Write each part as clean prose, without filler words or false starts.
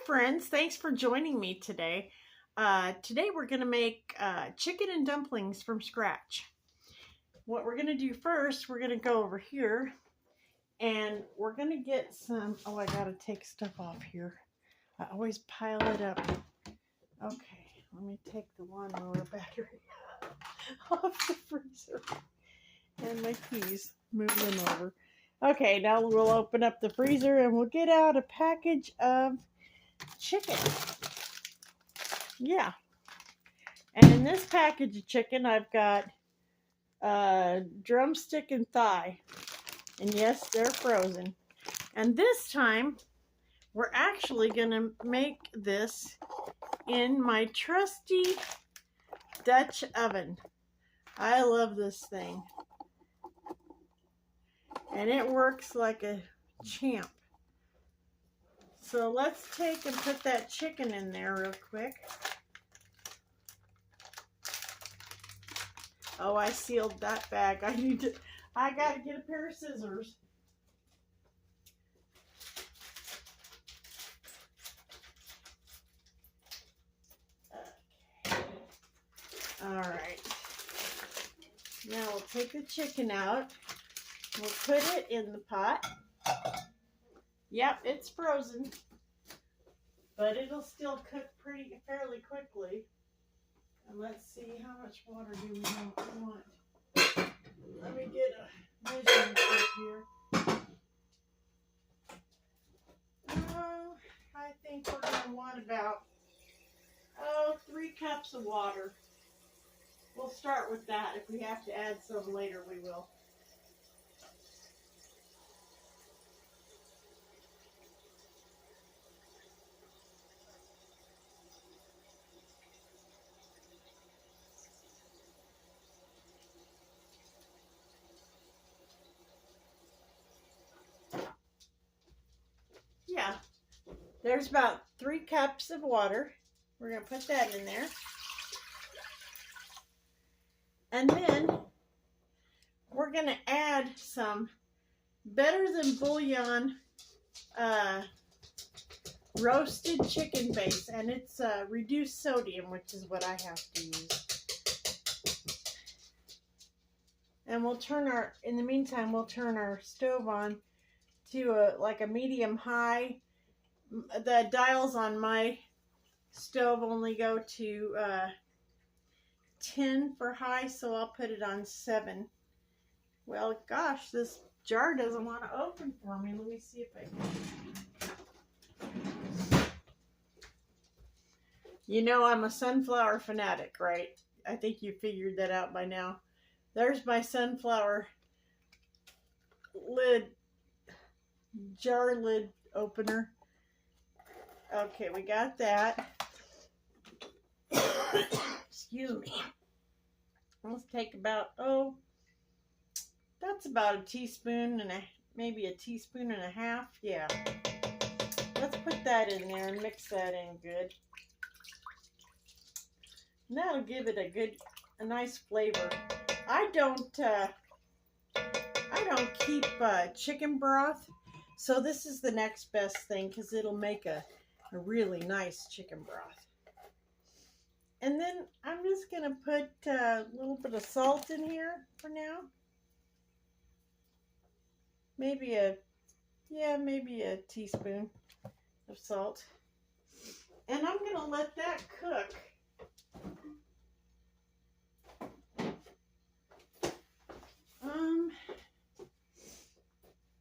friends, thanks for joining me today. Today we're going to make chicken and dumplings from scratch. What we're going to do first, we're going to go over here and we're going to get some, I got to take stuff off here. I always pile it up. Okay, let me take the lawnmower battery off the freezer and my keys, move them over. Okay, now we'll open up the freezer and we'll get out a package of chicken. Yeah. And in this package of chicken, I've got drumstick and thigh. And yes, they're frozen. And this time, we're actually going to make this in my trusty Dutch oven. I love this thing. And it works like a champ. So let's take and put that chicken in there real quick. Oh, I sealed that bag. I gotta get a pair of scissors. Okay. All right. Now we'll take the chicken out. We'll put it in the pot. Yep, it's frozen, but it'll still cook fairly quickly. And let's see, how much water do we want? Let me get a measuring cup here. I think we're going to want about, 3 cups of water. We'll start with that. If we have to add some later, we will. Yeah, there's about 3 cups of water. We're going to put that in there. And then we're going to add some better than bouillon roasted chicken base. And it's reduced sodium, which is what I have to use. And we'll turn in the meantime, we'll turn our stove on to like a medium high. The dials on my stove only go to 10 for high, so I'll put it on 7. Well, gosh, this jar doesn't want to open for me. Let me see if I can. You know I'm a sunflower fanatic, right? I think you figured that out by now. There's my sunflower jar lid opener. Okay, we got that. Excuse me. Let's take about, that's about a teaspoon and maybe a teaspoon and a half. Yeah. Let's put that in there and mix that in good. And that'll give it a nice flavor. I don't keep chicken broth, so this is the next best thing because it'll make a really nice chicken broth. And then I'm just going to put a little bit of salt in here for now. Maybe a teaspoon of salt. And I'm going to let that cook.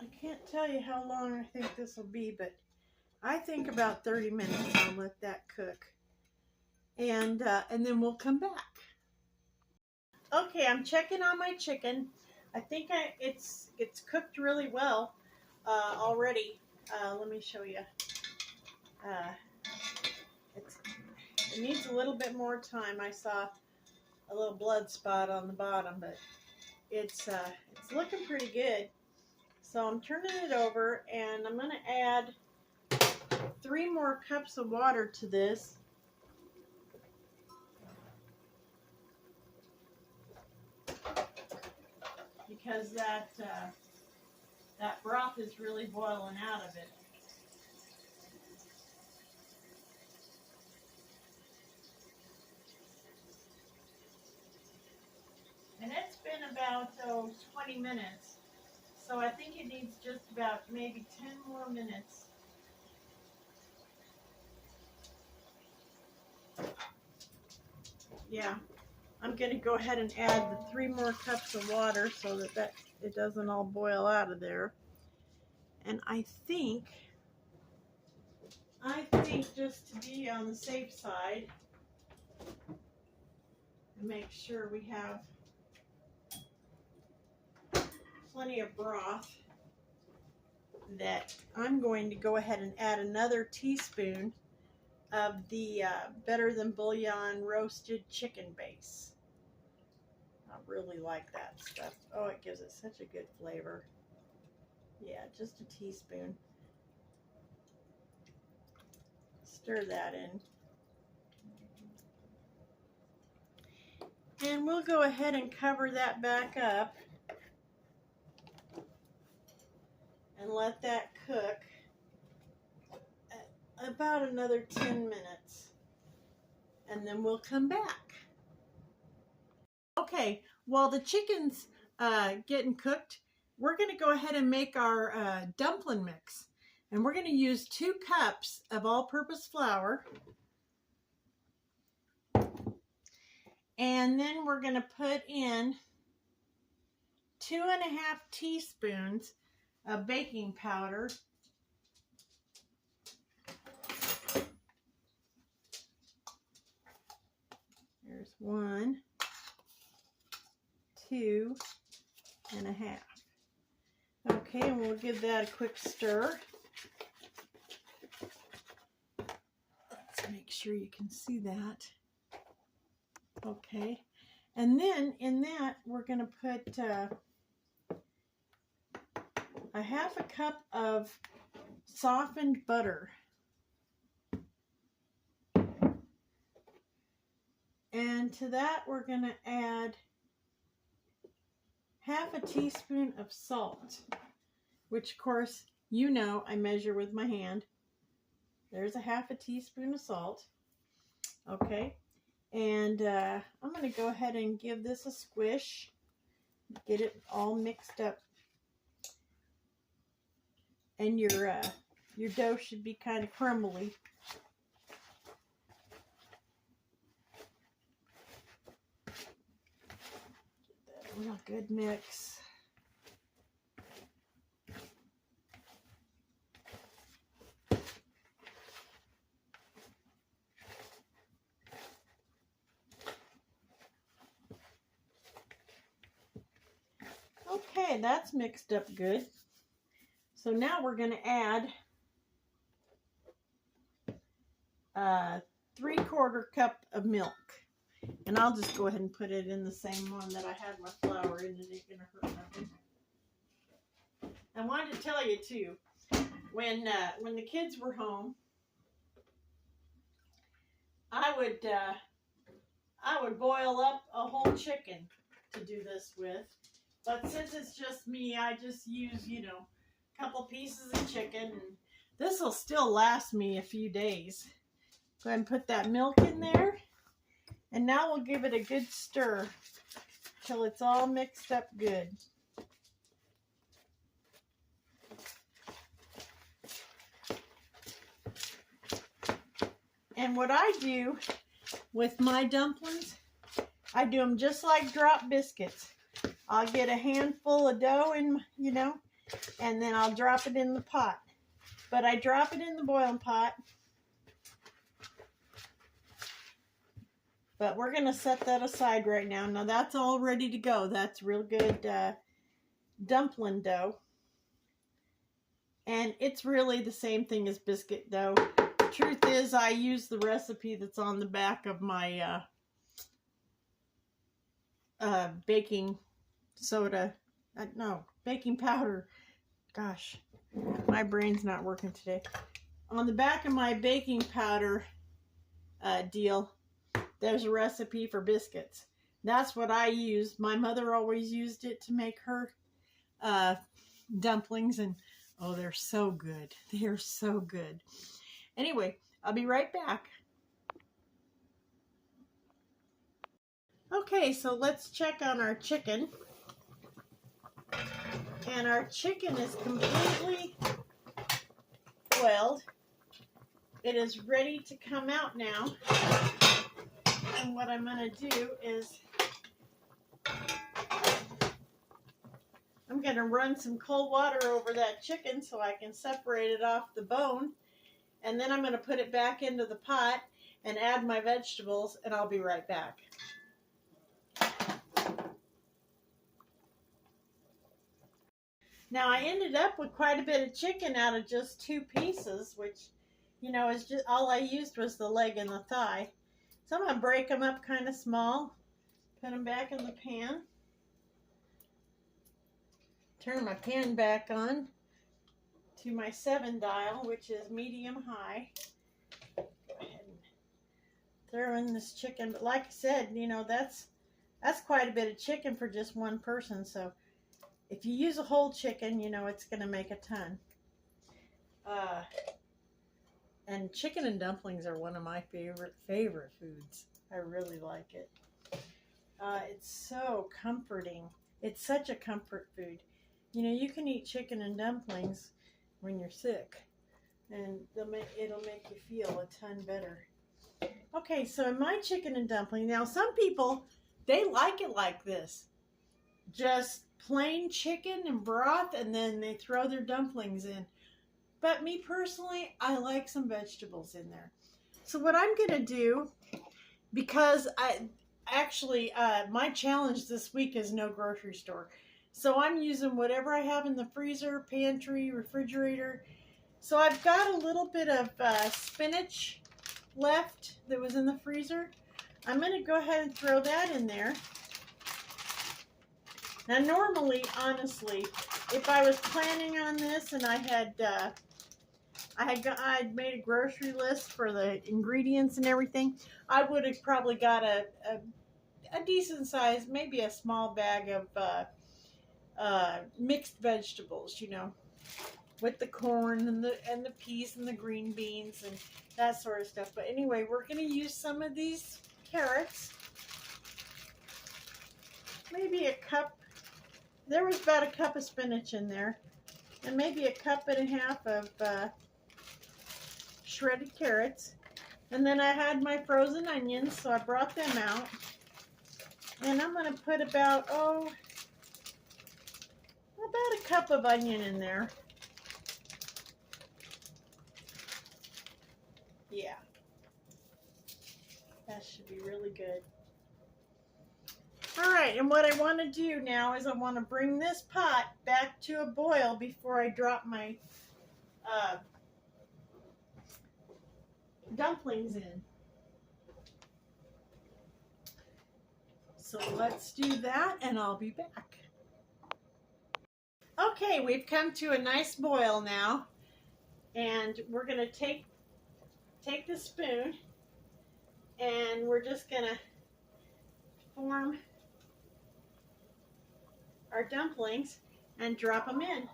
I can't tell you how long I think this will be, but I think about 30 minutes I'll let that cook. And then we'll come back. Okay, I'm checking on my chicken. I think it's cooked really well already. Let me show you. It needs a little bit more time. I saw a little blood spot on the bottom, but it's looking pretty good. So I'm turning it over, and I'm going to add 3 more cups of water to this. Because that broth is really boiling out of it. 20 minutes. So I think it needs just about maybe 10 more minutes. Yeah, I'm going to go ahead and add the 3 more cups of water so that it doesn't all boil out of there. And I think just to be on the safe side, make sure we have plenty of broth, that I'm going to go ahead and add another teaspoon of the Better Than Bouillon roasted chicken base. I really like that stuff. Oh, it gives it such a good flavor. Yeah, just a teaspoon. Stir that in. And we'll go ahead and cover that back up and let that cook about another 10 minutes. And then we'll come back. Okay, while the chicken's getting cooked, we're going to go ahead and make our dumpling mix. And we're going to use 2 cups of all-purpose flour. And then we're going to put in 2.5 teaspoons of baking powder. There's 1, 2.5. Okay, and we'll give that a quick stir. Let's make sure you can see that. Okay, and then in that we're going to put 1/2 cup of softened butter. And to that we're going to add 1/2 teaspoon of salt, which of course you know I measure with my hand. There's 1/2 teaspoon of salt. Okay, and I'm going to go ahead and give this a squish, get it all mixed up. And your dough should be kind of crumbly. Get that a real good mix. Okay, that's mixed up good. So now we're going to add 3/4 cup of milk. And I'll just go ahead and put it in the same one that I had my flour in. It ain't going to hurt nothing. I wanted to tell you too, when the kids were home, I would boil up a whole chicken to do this with. But since it's just me, I just use, you know, a couple pieces of chicken. And this will still last me a few days. Go ahead and put that milk in there. And now we'll give it a good stir till it's all mixed up good. And what I do with my dumplings, I do them just like drop biscuits. I'll get a handful of dough in, you know, and then I'll drop it in the pot. But I drop it in the boiling pot. But we're going to set that aside right now. Now that's all ready to go. That's real good dumpling dough. And it's really the same thing as biscuit dough. The truth is, I use the recipe that's on the back of my baking soda. No, baking powder. Gosh, my brain's not working today. On the back of my baking powder deal, there's a recipe for biscuits. That's what I use. My mother always used it to make her dumplings, and oh, they're so good. They're so good. Anyway, I'll be right back. Okay, so let's check on our chicken. And our chicken is completely boiled. It is ready to come out now. And what I'm going to do is I'm going to run some cold water over that chicken so I can separate it off the bone. And then I'm going to put it back into the pot and add my vegetables, and I'll be right back. Now I ended up with quite a bit of chicken out of just 2 pieces, which, you know, is just all I used was the leg and the thigh. So I'm going to break them up kind of small, put them back in the pan. Turn my pan back on to my 7 dial, which is medium high. Go ahead and throw in this chicken. But like I said, you know, that's quite a bit of chicken for just one person. So if you use a whole chicken, you know, it's going to make a ton. And chicken and dumplings are one of my favorite foods. I really like it. It's so comforting. It's such a comfort food. You know, you can eat chicken and dumplings when you're sick, and it'll make you feel a ton better. Okay, so in my chicken and dumpling, now some people, they like it like this. Just plain chicken and broth, and then they throw their dumplings in. But me personally, I like some vegetables in there. So what I'm going to do, because my challenge this week is no grocery store. So I'm using whatever I have in the freezer, pantry, refrigerator. So I've got a little bit of spinach left that was in the freezer. I'm going to go ahead and throw that in there. Now normally, honestly, if I was planning on this and I'd made a grocery list for the ingredients and everything, I would have probably got a decent size, maybe a small bag of mixed vegetables, you know, with the corn and the peas and the green beans and that sort of stuff. But anyway, we're going to use some of these carrots. Maybe a cup. There was about a cup of spinach in there, and maybe a cup and a half of shredded carrots. And then I had my frozen onions, so I brought them out. And I'm going to put about a cup of onion in there. Yeah. That should be really good. All right, and what I want to do now is I want to bring this pot back to a boil before I drop my dumplings in. So let's do that, and I'll be back. Okay, we've come to a nice boil now, and we're going to take the spoon, and we're just going to form our dumplings and drop them in.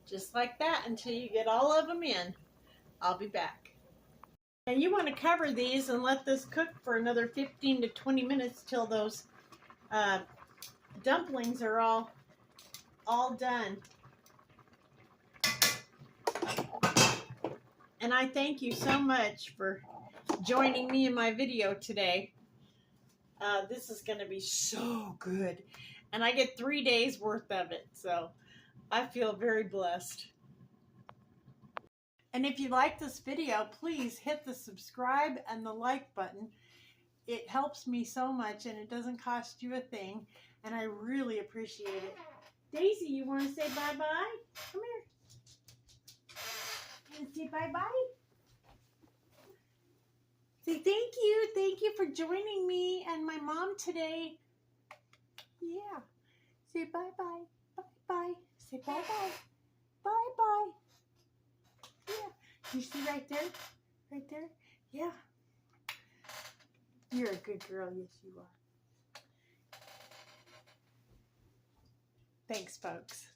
Just like that until you get all of them in. I'll be back. Now you want to cover these and let this cook for another 15 to 20 minutes till those dumplings are all done. And I thank you so much for joining me in my video today. This is going to be so good. And I get 3 days worth of it. So I feel very blessed. And if you like this video, please hit the subscribe and the like button. It helps me so much, and it doesn't cost you a thing. And I really appreciate it. Daisy, you want to say bye-bye? Come here. You want to say bye-bye? Say thank you. Thank you for joining me and my mom today. Yeah. Say bye-bye. Bye-bye. Say bye-bye. Bye-bye. Yeah. You see right there? Right there? Yeah. You're a good girl. Yes, you are. Thanks, folks.